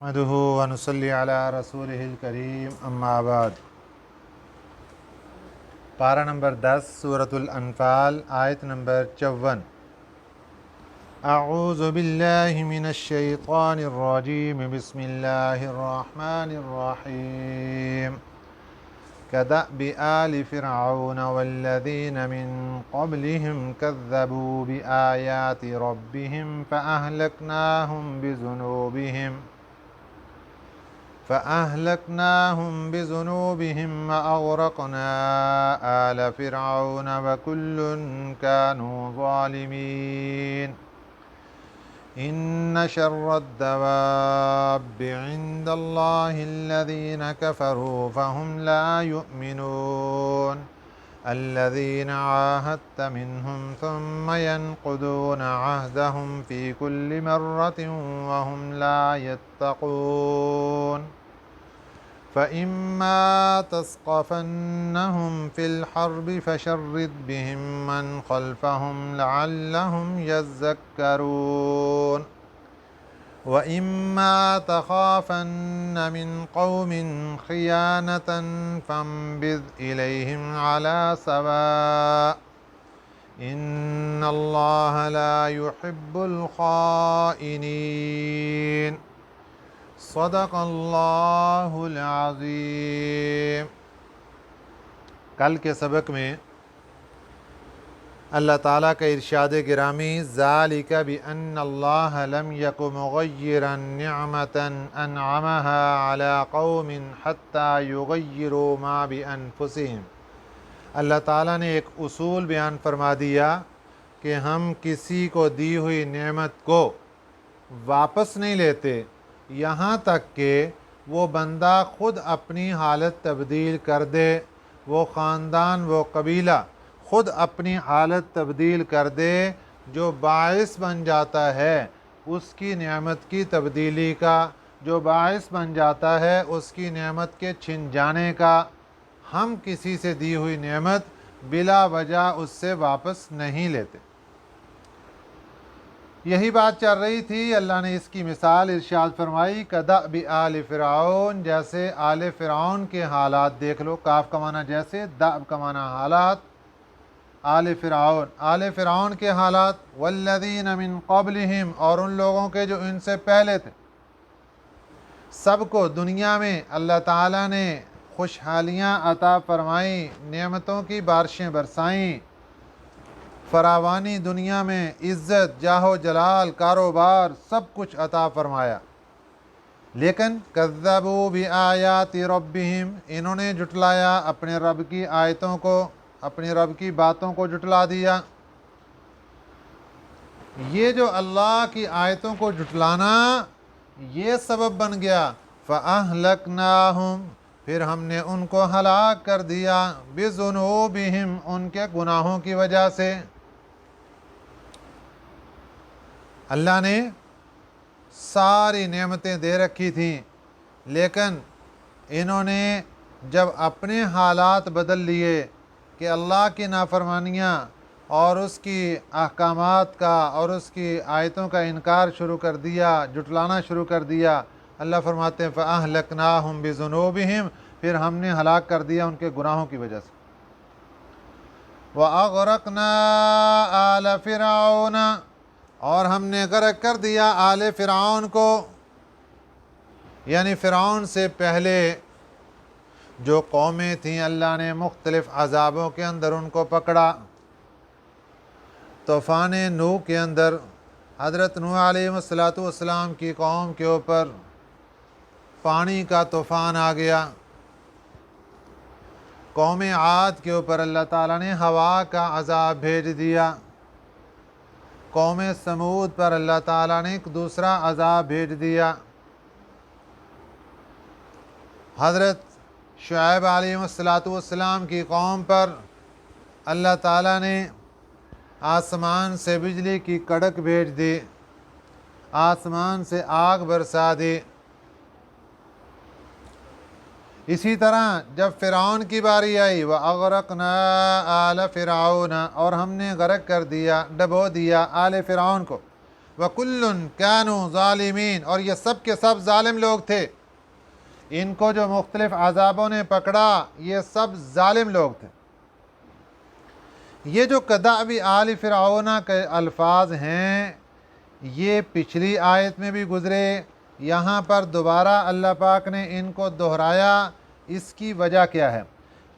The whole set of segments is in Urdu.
نحمده ونصلي على رسوله الکریم اما بعد۔ پارہ نمبر 10 سورۃ الانفال، آیت نمبر 54۔ اعوذ باللہ من الشیطان الرجیم، بسم اللہ الرحمن الرحیم۔ كدأب آل فرعون والذین من قبلهم كذبوا بآیات ربهم فأهلكناهم بذنوبهم وأغرقنا آل فرعون وكل كانوا ظالمين۔ إن شر الدواب عند الله الذين كفروا فهم لا يؤمنون، الذين عاهدت منهم ثم ينقضون عهدهم في كل مرة وهم لا يتقون۔ فإما تثقفنهم في الحرب فشرد بهم من خلفهم لعلهم يذكرون، وإما تخافن من قوم خيانة فانبذ إليهم على سواء، إن الله لا يحب الخائنين۔ صدق اللہ العظیم۔ کل کے سبق میں اللہ تعالیٰ کا ارشاد گرامی، ذالک بأن اللہ لم یک مغیرا نعمة انعمها على قوم حتى یغیروا ما بانفسهم۔ اللہ تعالیٰ نے ایک اصول بیان فرما دیا کہ ہم کسی کو دی ہوئی نعمت کو واپس نہیں لیتے یہاں تک کہ وہ بندہ خود اپنی حالت تبدیل کر دے، وہ خاندان، وہ قبیلہ خود اپنی حالت تبدیل کر دے، جو باعث بن جاتا ہے اس کی نعمت کی تبدیلی کا، جو باعث بن جاتا ہے اس کی نعمت کے چھن جانے کا۔ ہم کسی سے دی ہوئی نعمت بلا وجہ اس سے واپس نہیں لیتے۔ یہی بات چل رہی تھی، اللہ نے اس کی مثال ارشاد فرمائی، کدأب آل فرعون، جیسے آل فرعون کے حالات دیکھ لو۔ کاف کا معنی جیسے، دأب کا معنی حالات، آل فرعون کے حالات، والذین من قبلہم، اور ان لوگوں کے جو ان سے پہلے تھے۔ سب کو دنیا میں اللہ تعالیٰ نے خوشحالیاں عطا فرمائیں، نعمتوں کی بارشیں برسائیں، فراوانی دنیا میں عزت، جاہ و جلال، کاروبار، سب کچھ عطا فرمایا، لیکن کذبوا بآیات ربہم، انہوں نے جھٹلایا اپنے رب کی آیتوں کو، اپنے رب کی باتوں کو جھٹلا دیا۔ یہ جو اللہ کی آیتوں کو جھٹلانا یہ سبب بن گیا، فأہلکناہم، پھر ہم نے ان کو ہلاک کر دیا، بذنوبہم، ان کے گناہوں کی وجہ سے۔ اللہ نے ساری نعمتیں دے رکھی تھیں، لیکن انہوں نے جب اپنے حالات بدل لیے کہ اللہ کی نافرمانیاں اور اس کی احکامات کا اور اس کی آیتوں کا انکار شروع کر دیا، جھٹلانا شروع کر دیا، اللہ فرماتے ہیں فأہلکناہم بذنوبہم، پھر ہم نے ہلاک کر دیا ان کے گناہوں کی وجہ سے۔ وَأَغْرَقْنَا آلَ فِرْعَوْنَ، اور ہم نے غرق کر دیا آل فرعون کو، یعنی فرعون سے پہلے جو قومیں تھیں اللہ نے مختلف عذابوں کے اندر ان کو پکڑا۔ طوفان نوح کے اندر حضرت نوح علیہ السلام کی قوم کے اوپر پانی کا طوفان آ گیا۔ قوم عاد کے اوپر اللہ تعالیٰ نے ہوا کا عذاب بھیج دیا۔ قوم سمود پر اللہ تعالیٰ نے ایک دوسرا عذاب بھیج دیا۔ حضرت شعیب علیہ السلام کی قوم پر اللہ تعالیٰ نے آسمان سے بجلی کی کڑک بھیج دی، آسمان سے آگ برسا دی۔ اسی طرح جب فرعون کی باری آئی، وَأَغْرَقْنَا آلَ فِرْعَوْنَ، اور ہم نے غرق کر دیا، ڈبو دیا آل فرعون کو، وَكُلٌّ كَانُوا ظَالِمِينَ، اور یہ سب کے سب ظالم لوگ تھے۔ ان کو جو مختلف عذابوں نے پکڑا یہ سب ظالم لوگ تھے۔ یہ جو کدأب آل فرعون کے الفاظ ہیں یہ پچھلی آیت میں بھی گزرے، یہاں پر دوبارہ اللہ پاک نے ان کو دہرایا۔ اس کی وجہ کیا ہے؟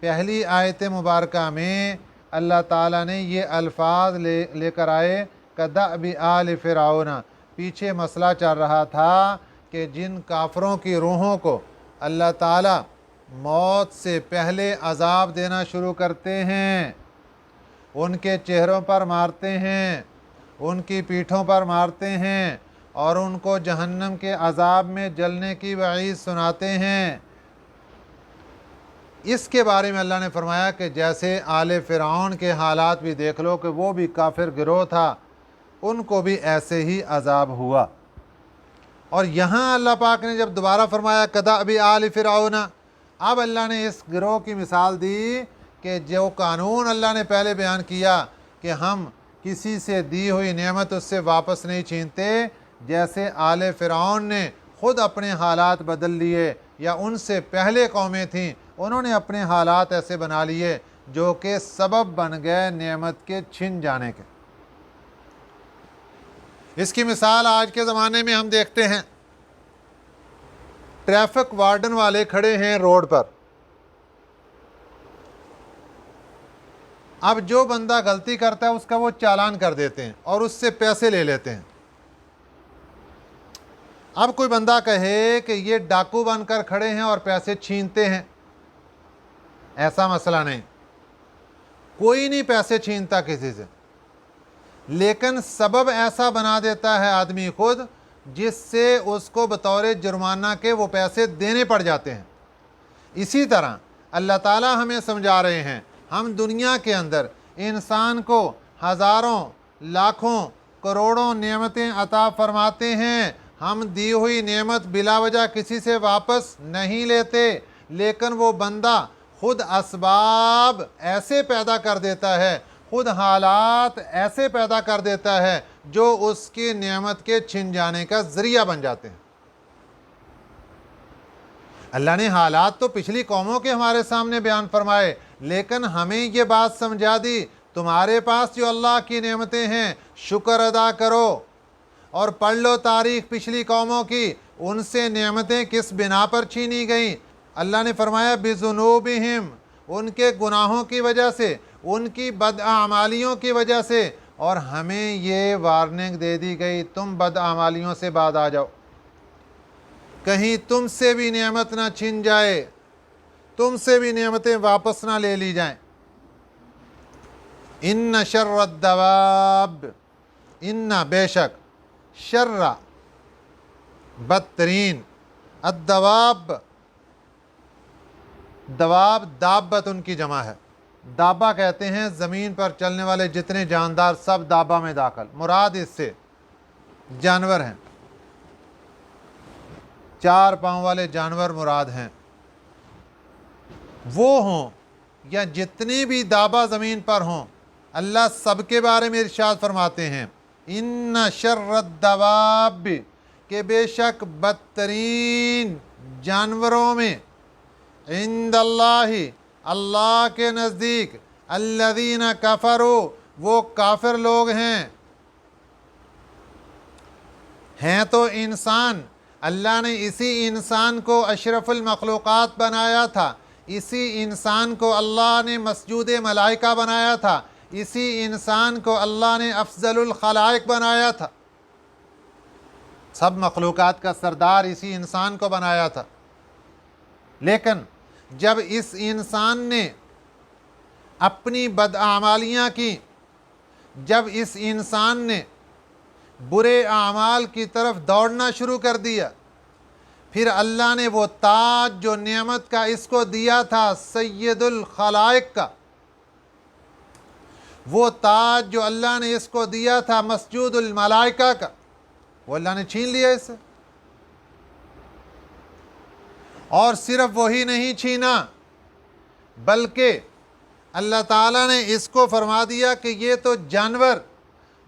پہلی آیت مبارکہ میں اللہ تعالیٰ نے یہ الفاظ لے کر آئے کدأب آل فرعون۔ پیچھے مسئلہ چل رہا تھا کہ جن کافروں کی روحوں کو اللہ تعالیٰ موت سے پہلے عذاب دینا شروع کرتے ہیں، ان کے چہروں پر مارتے ہیں، ان کی پیٹھوں پر مارتے ہیں اور ان کو جہنم کے عذاب میں جلنے کی وعید سناتے ہیں، اس کے بارے میں اللہ نے فرمایا کہ جیسے آل فرعون کے حالات بھی دیکھ لو کہ وہ بھی کافر گروہ تھا، ان کو بھی ایسے ہی عذاب ہوا۔ اور یہاں اللہ پاک نے جب دوبارہ فرمایا کدأب آل فرعون، اب اللہ نے اس گروہ کی مثال دی کہ جو قانون اللہ نے پہلے بیان کیا کہ ہم کسی سے دی ہوئی نعمت اس سے واپس نہیں چھینتے، جیسے آل فرعون نے خود اپنے حالات بدل لیے یا ان سے پہلے قومیں تھیں انہوں نے اپنے حالات ایسے بنا لیے جو کہ سبب بن گئے نعمت کے چھن جانے کے۔ اس کی مثال آج کے زمانے میں ہم دیکھتے ہیں، ٹریفک وارڈن والے کھڑے ہیں روڈ پر، اب جو بندہ غلطی کرتا ہے اس کا وہ چالان کر دیتے ہیں اور اس سے پیسے لے لیتے ہیں۔ اب کوئی بندہ کہے کہ یہ ڈاکو بن کر کھڑے ہیں اور پیسے چھینتے ہیں، ایسا مسئلہ نہیں، کوئی نہیں پیسے چھینتا کسی سے، لیکن سبب ایسا بنا دیتا ہے آدمی خود جس سے اس کو بطور جرمانہ کے وہ پیسے دینے پڑ جاتے ہیں۔ اسی طرح اللہ تعالیٰ ہمیں سمجھا رہے ہیں، ہم دنیا کے اندر انسان کو ہزاروں لاکھوں کروڑوں نعمتیں عطا فرماتے ہیں، ہم دی ہوئی نعمت بلا وجہ کسی سے واپس نہیں لیتے، لیکن وہ بندہ خود اسباب ایسے پیدا کر دیتا ہے، خود حالات ایسے پیدا کر دیتا ہے جو اس کی نعمت کے چھن جانے کا ذریعہ بن جاتے ہیں۔ اللہ نے حالات تو پچھلی قوموں کے ہمارے سامنے بیان فرمائے، لیکن ہمیں یہ بات سمجھا دی تمہارے پاس جو اللہ کی نعمتیں ہیں شکر ادا کرو، اور پڑھ لو تاریخ پچھلی قوموں کی، ان سے نعمتیں کس بنا پر چھینی گئیں۔ اللہ نے فرمایا بِذُنُوبِهِمْ، ان کے گناہوں کی وجہ سے، ان کی بدعمالیوں کی وجہ سے، اور ہمیں یہ وارننگ دے دی گئی تم بدعمالیوں سے بعد آ جاؤ، کہیں تم سے بھی نعمت نہ چھن جائے، تم سے بھی نعمتیں واپس نہ لے لی جائیں۔ ان شر الدواب، ان بے شک، شر بدترین، الدواب، دواب دابت ان کی جمع ہے، دابہ کہتے ہیں زمین پر چلنے والے جتنے جاندار سب دابہ میں داخل، مراد اس سے جانور ہیں، چار پاؤں والے جانور مراد ہیں، وہ ہوں یا جتنی بھی دابہ زمین پر ہوں، اللہ سب کے بارے میں ارشاد فرماتے ہیں ان شر الدواب، کہ بے شک بدترین جانوروں میں، عند اللہ، اللہ کے نزدیک، الذین کفروا، وہ کافر لوگ ہیں تو انسان، اللہ نے اسی انسان کو اشرف المخلوقات بنایا تھا، اسی انسان کو اللہ نے مسجود ملائکہ بنایا تھا، اسی انسان کو اللہ نے افضل الخلائق بنایا تھا، سب مخلوقات کا سردار اسی انسان کو بنایا تھا، لیکن جب اس انسان نے اپنی بدعمالیاں کی، جب اس انسان نے برے اعمال کی طرف دوڑنا شروع کر دیا، پھر اللہ نے وہ تاج جو نعمت کا اس کو دیا تھا سید الخلائق کا، وہ تاج جو اللہ نے اس کو دیا تھا مسجود الملائکہ کا، وہ اللہ نے چھین لیا اس سے۔ اور صرف وہی نہیں چھینا، بلکہ اللہ تعالیٰ نے اس کو فرما دیا کہ یہ تو جانور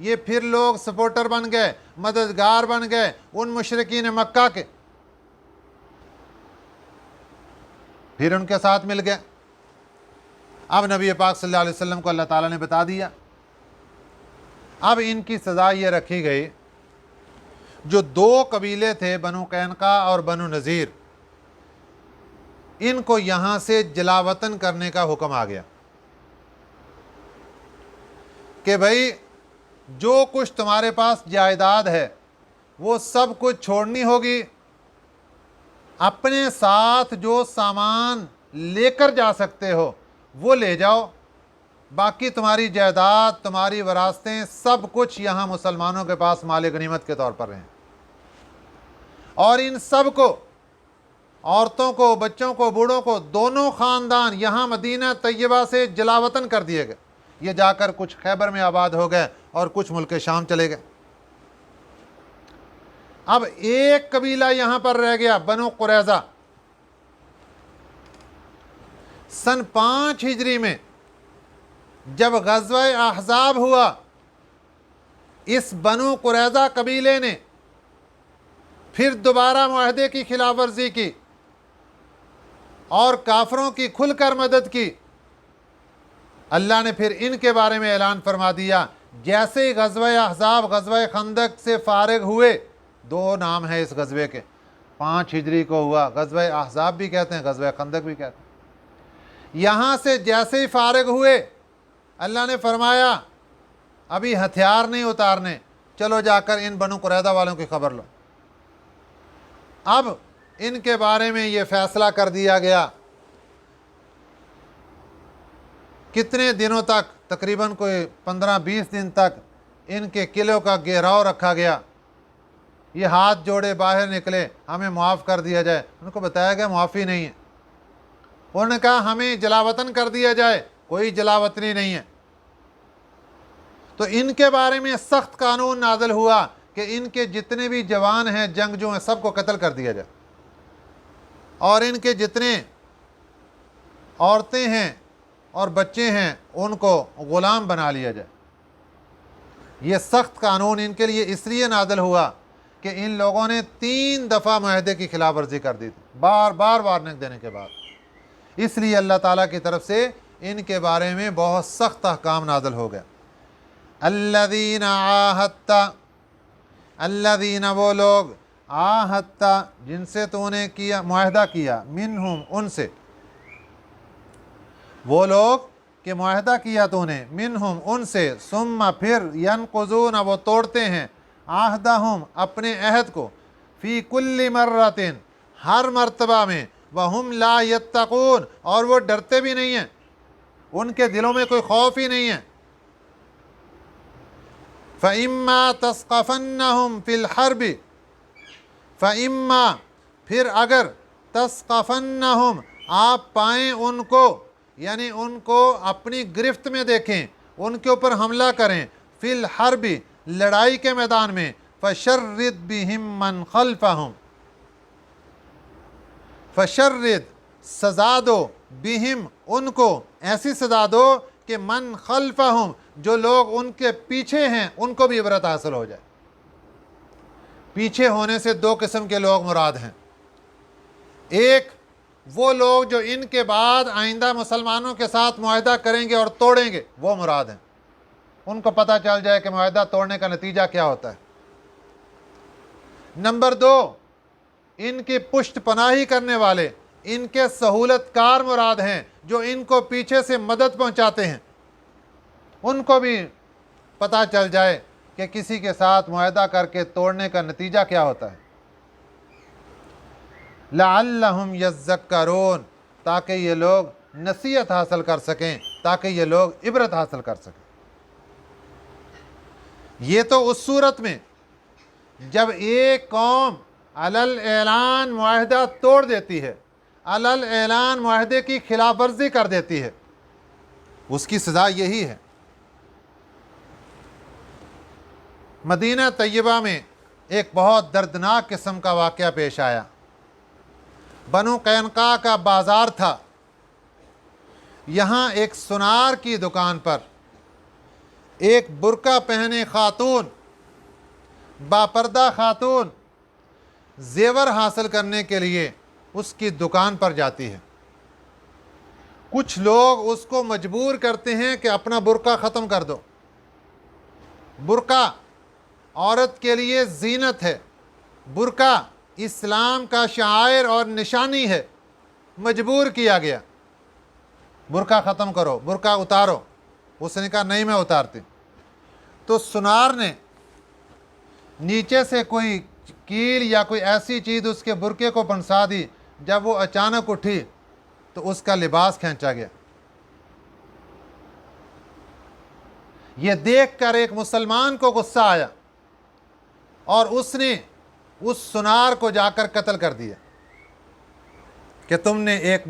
یہ پھر لوگ سپورٹر بن گئے، مددگار بن گئے ان مشرکین مکہ کے، پھر ان کے ساتھ مل گئے۔ اب نبی پاک صلی اللہ علیہ وسلم کو اللہ تعالیٰ نے بتا دیا، اب ان کی سزا یہ رکھی گئی، جو دو قبیلے تھے بنو قینقاع اور بنو نذیر، ان کو یہاں سے جلا وطن کرنے کا حکم آ گیا کہ بھائی جو کچھ تمہارے پاس جائیداد ہے وہ سب کچھ چھوڑنی ہوگی، اپنے ساتھ جو سامان لے کر جا سکتے ہو وہ لے جاؤ، باقی تمہاری جائیداد، تمہاری وراثتیں، سب کچھ یہاں مسلمانوں کے پاس مال غنیمت کے طور پر ہیں۔ اور ان سب کو، عورتوں کو، بچوں کو، بوڑھوں کو، دونوں خاندان یہاں مدینہ طیبہ سے جلا وطن کر دیے گئے۔ یہ جا کر کچھ خیبر میں آباد ہو گئے اور کچھ ملک شام چلے گئے۔ اب ایک قبیلہ یہاں پر رہ گیا، بنو قریظہ۔ سن 5 ہجری میں جب غزوہ احزاب ہوا، اس بنو قریظہ قبیلے نے پھر دوبارہ معاہدے کی خلاف ورزی کی اور کافروں کی کھل کر مدد کی۔ اللہ نے پھر ان کے بارے میں اعلان فرما دیا، جیسے ہی غزوہ احزاب، غزوہ خندق سے فارغ ہوئے، 2 نام ہیں اس غزوے کے، 5 ہجری کو ہوا، غزوہ احزاب بھی کہتے ہیں، غزوہ خندق بھی کہتے ہیں۔ یہاں سے جیسے ہی فارغ ہوئے، اللہ نے فرمایا ابھی ہتھیار نہیں اتارنے، چلو جا کر ان بنو قریظہ والوں کی خبر لو۔ اب ان کے بارے میں یہ فیصلہ کر دیا گیا، کتنے دنوں تک، تقریباً کوئی 15-20 دن تک ان کے قلعوں کا گھیراؤ رکھا گیا۔ یہ ہاتھ جوڑے باہر نکلے، ہمیں معاف کر دیا جائے، ان کو بتایا گیا معافی نہیں ہے۔ انہوں نے کہا ہمیں جلا وطن کر دیا جائے، کوئی جلا وطنی نہیں ہے۔ تو ان کے بارے میں سخت قانون نازل ہوا کہ ان کے جتنے بھی جوان ہیں، جنگجو ہیں، سب کو قتل کر دیا جائے، اور ان کے جتنے عورتیں ہیں اور بچے ہیں ان کو غلام بنا لیا جائے۔ یہ سخت قانون ان کے لیے اس لیے نازل ہوا کہ ان لوگوں نے 3 دفعہ معاہدے کی خلاف ورزی کر دی تھی، بار بار وارننگ دینے کے بعد۔ اس لیے اللہ تعالیٰ کی طرف سے ان کے بارے میں بہت سخت احکام نازل ہو گیا۔ الذین عاہدت، الذین وہ لوگ، عاہدت جن سے تو نے کیا، معاہدہ کیا، منہم ان سے، وہ لوگ کہ معاہدہ کیا تو نے، منہم ان سے، ثم پھر، ینقضون وہ توڑتے ہیں، عہدہم اپنے عہد کو، فی کل مرۃ ہر مرتبہ میں، وہم لا یتقون اور وہ ڈرتے بھی نہیں ہیں، ان کے دلوں میں کوئی خوف ہی نہیں ہے۔ فَإِمَّا تَثْقَفَنَّهُمْ فِي الْحَرْبِ، فَإِمَّا پھر اگر، تَثْقَفَنَّهُمْ آپ پائیں ان کو، یعنی ان کو اپنی گرفت میں دیکھیں، ان کے اوپر حملہ کریں، فی الحرب لڑائی کے میدان میں، فَشَرِّدْ بِهِمْ مَنْ خَلْفَهُمْ، فشرد سزا دو، بہم ان کو ایسی سزا دو کہ من خلفہم جو لوگ ان کے پیچھے ہیں ان کو بھی عبرت حاصل ہو جائے۔ پیچھے ہونے سے 2 قسم کے لوگ مراد ہیں، ایک وہ لوگ جو ان کے بعد آئندہ مسلمانوں کے ساتھ معاہدہ کریں گے اور توڑیں گے، وہ مراد ہیں، ان کو پتہ چل جائے کہ معاہدہ توڑنے کا نتیجہ کیا ہوتا ہے۔ نمبر 2، ان کی پشت پناہی کرنے والے، ان کے سہولت کار مراد ہیں، جو ان کو پیچھے سے مدد پہنچاتے ہیں، ان کو بھی پتہ چل جائے کہ کسی کے ساتھ معاہدہ کر کے توڑنے کا نتیجہ کیا ہوتا ہے۔ لعلہم یذکرون تاکہ یہ لوگ نصیحت حاصل کر سکیں، تاکہ یہ لوگ عبرت حاصل کر سکیں۔ یہ تو اس صورت میں جب ایک قوم علل اعلان معاہدہ توڑ دیتی ہے، علل اعلان معاہدے کی خلاف ورزی کر دیتی ہے، اس کی سزا یہی ہے۔ مدینہ طیبہ میں ایک بہت دردناک قسم کا واقعہ پیش آیا۔ بنو قینقاع کا بازار تھا، یہاں ایک سنار کی دکان پر ایک برقع پہنے خاتون، باپردہ خاتون زیور حاصل کرنے کے لیے اس کی دکان پر جاتی ہے، کچھ لوگ اس کو مجبور کرتے ہیں کہ اپنا برقع ختم کر دو۔ برقع عورت کے لیے زینت ہے، برقع اسلام کا شعائر اور نشانی ہے، مجبور کیا گیا برقع ختم کرو، برقع اتارو۔ اس نے کہا نہیں میں اتارتی، تو سنار نے نیچے سے کوئی کیل یا کوئی ایسی چیز اس کے برقعے کو پھنسا دی، جب وہ اچانک اٹھی تو اس کا لباس کھینچا گیا۔ یہ دیکھ کر ایک مسلمان کو غصہ آیا اور اس نے اس سنار کو جا کر قتل کر دیا کہ تم نے ایک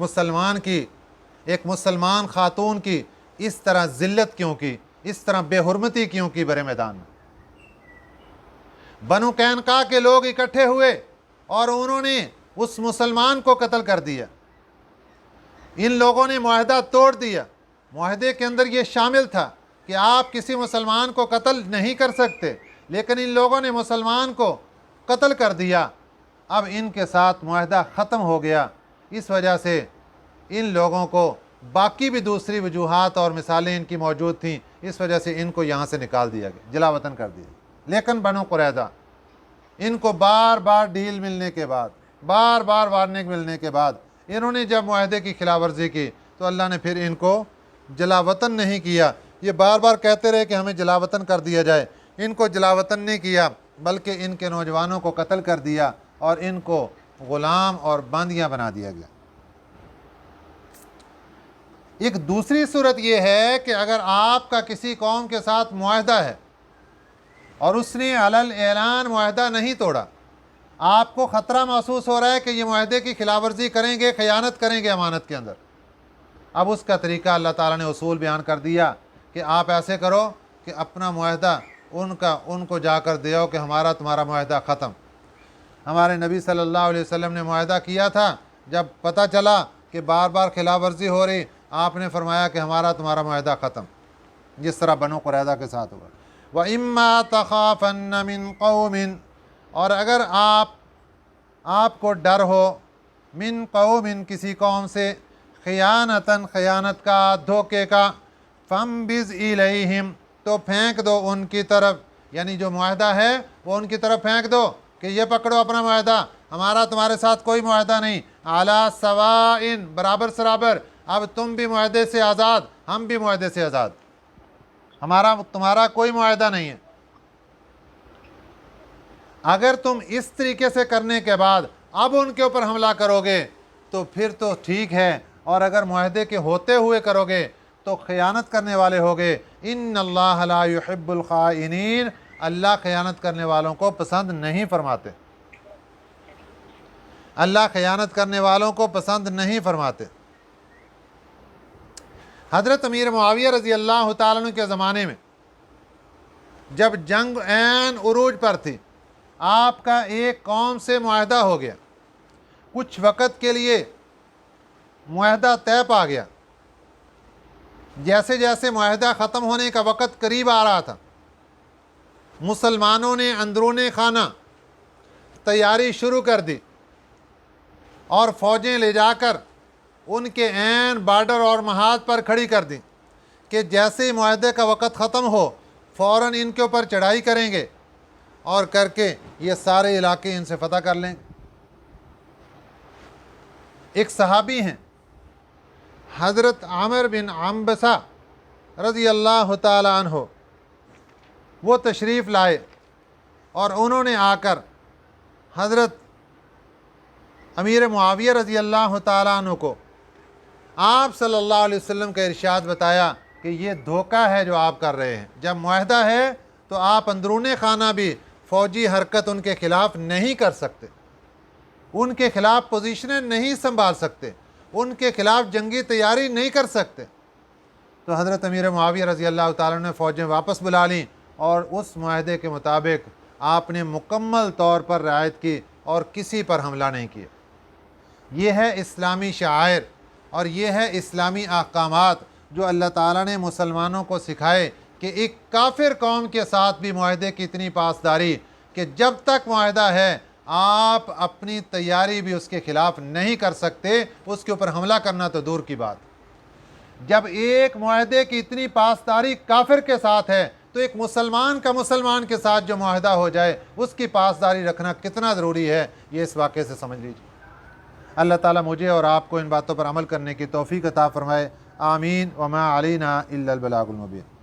مسلمان خاتون کی اس طرح ذلت کیوں کی، اس طرح بے حرمتی کیوں کی برے میدان میں۔ بنو قینقاع کے لوگ اکٹھے ہوئے اور انہوں نے اس مسلمان کو قتل کر دیا۔ ان لوگوں نے معاہدہ توڑ دیا، معاہدے کے اندر یہ شامل تھا کہ آپ کسی مسلمان کو قتل نہیں کر سکتے، لیکن ان لوگوں نے مسلمان کو قتل کر دیا۔ اب ان کے ساتھ معاہدہ ختم ہو گیا، اس وجہ سے ان لوگوں کو باقی بھی دوسری وجوہات اور مثالیں ان کی موجود تھیں، اس وجہ سے ان کو یہاں سے نکال دیا گیا، جلا وطن کر دیا۔ لیکن بنو قریظہ ان کو بار بار ڈیل ملنے کے بعد، بار بار وارننگ ملنے کے بعد، انہوں نے جب معاہدے کی خلاف ورزی کی تو اللہ نے پھر ان کو جلا وطن نہیں کیا۔ یہ بار بار کہتے رہے کہ ہمیں جلا وطن کر دیا جائے، ان کو جلا وطن نہیں کیا بلکہ ان کے نوجوانوں کو قتل کر دیا اور ان کو غلام اور باندیاں بنا دیا گیا۔ ایک دوسری صورت یہ ہے کہ اگر آپ کا کسی قوم کے ساتھ معاہدہ ہے اور اس نے علل اعلان معاہدہ نہیں توڑا، آپ کو خطرہ محسوس ہو رہا ہے کہ یہ معاہدے کی خلاف ورزی کریں گے، خیانت کریں گے امانت کے اندر، اب اس کا طریقہ اللہ تعالیٰ نے اصول بیان کر دیا کہ آپ ایسے کرو کہ اپنا معاہدہ ان کو جا کر دیو کہ ہمارا تمہارا معاہدہ ختم۔ ہمارے نبی صلی اللہ علیہ وسلم نے معاہدہ کیا تھا، جب پتہ چلا کہ بار بار خلاف ورزی ہو رہی، آپ نے فرمایا کہ ہمارا تمہارا معاہدہ ختم، جس طرح بنو قریظہ کے ساتھ ہوا۔ وَإِمَّا تَخَافَنَّ مِن قَوْمٍ، اور اگر آپ کو ڈر ہو، من قوم کسی قوم سے، خیانتاً خیانت کا، دھوکے کا، فَانبِذْ إِلَيْهِمْ تو پھینک دو ان کی طرف، یعنی جو معاہدہ ہے وہ ان کی طرف پھینک دو کہ یہ پکڑو اپنا معاہدہ، ہمارا تمہارے ساتھ کوئی معاہدہ نہیں، عَلَى سَوَاءٍ برابر سرابر، اب تم بھی معاہدے سے آزاد، ہم بھی معاہدے سے آزاد، ہمارا تمہارا کوئی معاہدہ نہیں ہے۔ اگر تم اس طریقے سے کرنے کے بعد اب ان کے اوپر حملہ کرو گے تو پھر تو ٹھیک ہے، اور اگر معاہدے کے ہوتے ہوئے کرو گے تو خیانت کرنے والے ہوگے۔ ان اللہ لا يحب الخائنین، اللہ خیانت کرنے والوں کو پسند نہیں فرماتے، اللہ خیانت کرنے والوں کو پسند نہیں فرماتے۔ حضرت امیر معاویہ رضی اللہ تعالیٰ عنہ کے زمانے میں جب جنگ عین عروج پر تھی، آپ کا ایک قوم سے معاہدہ ہو گیا، کچھ وقت کے لیے معاہدہ طے پا گیا۔ جیسے جیسے معاہدہ ختم ہونے کا وقت قریب آ رہا تھا، مسلمانوں نے اندرون خانہ تیاری شروع کر دی اور فوجیں لے جا کر ان کے عین بارڈر اور محاذ پر کھڑی کر دیں کہ جیسے ہی معاہدے کا وقت ختم ہو فوراً ان کے اوپر چڑھائی کریں گے اور کر کے یہ سارے علاقے ان سے فتح کر لیں۔ ایک صحابی ہیں حضرت عامر بن عنبسہ رضی اللہ تعالی عنہ، وہ تشریف لائے اور انہوں نے آ کر حضرت امیر معاویہ رضی اللہ تعالی عنہ کو آپ صلی اللہ علیہ وسلم کا ارشاد بتایا کہ یہ دھوکہ ہے جو آپ کر رہے ہیں، جب معاہدہ ہے تو آپ اندرون خانہ بھی فوجی حرکت ان کے خلاف نہیں کر سکتے، ان کے خلاف پوزیشنیں نہیں سنبھال سکتے، ان کے خلاف جنگی تیاری نہیں کر سکتے۔ تو حضرت امیر معاویہ رضی اللہ تعالیٰ نے فوجیں واپس بلا لیں اور اس معاہدے کے مطابق آپ نے مکمل طور پر رعایت کی اور کسی پر حملہ نہیں کیا۔ یہ ہے اسلامی شعائر اور یہ ہے اسلامی احکامات جو اللہ تعالیٰ نے مسلمانوں کو سکھائے کہ ایک کافر قوم کے ساتھ بھی معاہدے کی اتنی پاسداری کہ جب تک معاہدہ ہے آپ اپنی تیاری بھی اس کے خلاف نہیں کر سکتے، اس کے اوپر حملہ کرنا تو دور کی بات۔ جب ایک معاہدے کی اتنی پاسداری کافر کے ساتھ ہے تو ایک مسلمان کا مسلمان کے ساتھ جو معاہدہ ہو جائے اس کی پاسداری رکھنا کتنا ضروری ہے، یہ اس واقعے سے سمجھ لیجیے۔ اللہ تعالیٰ مجھے اور آپ کو ان باتوں پر عمل کرنے کی توفیق عطا فرمائے، آمین۔ وما علینا الا البلاغ المبین۔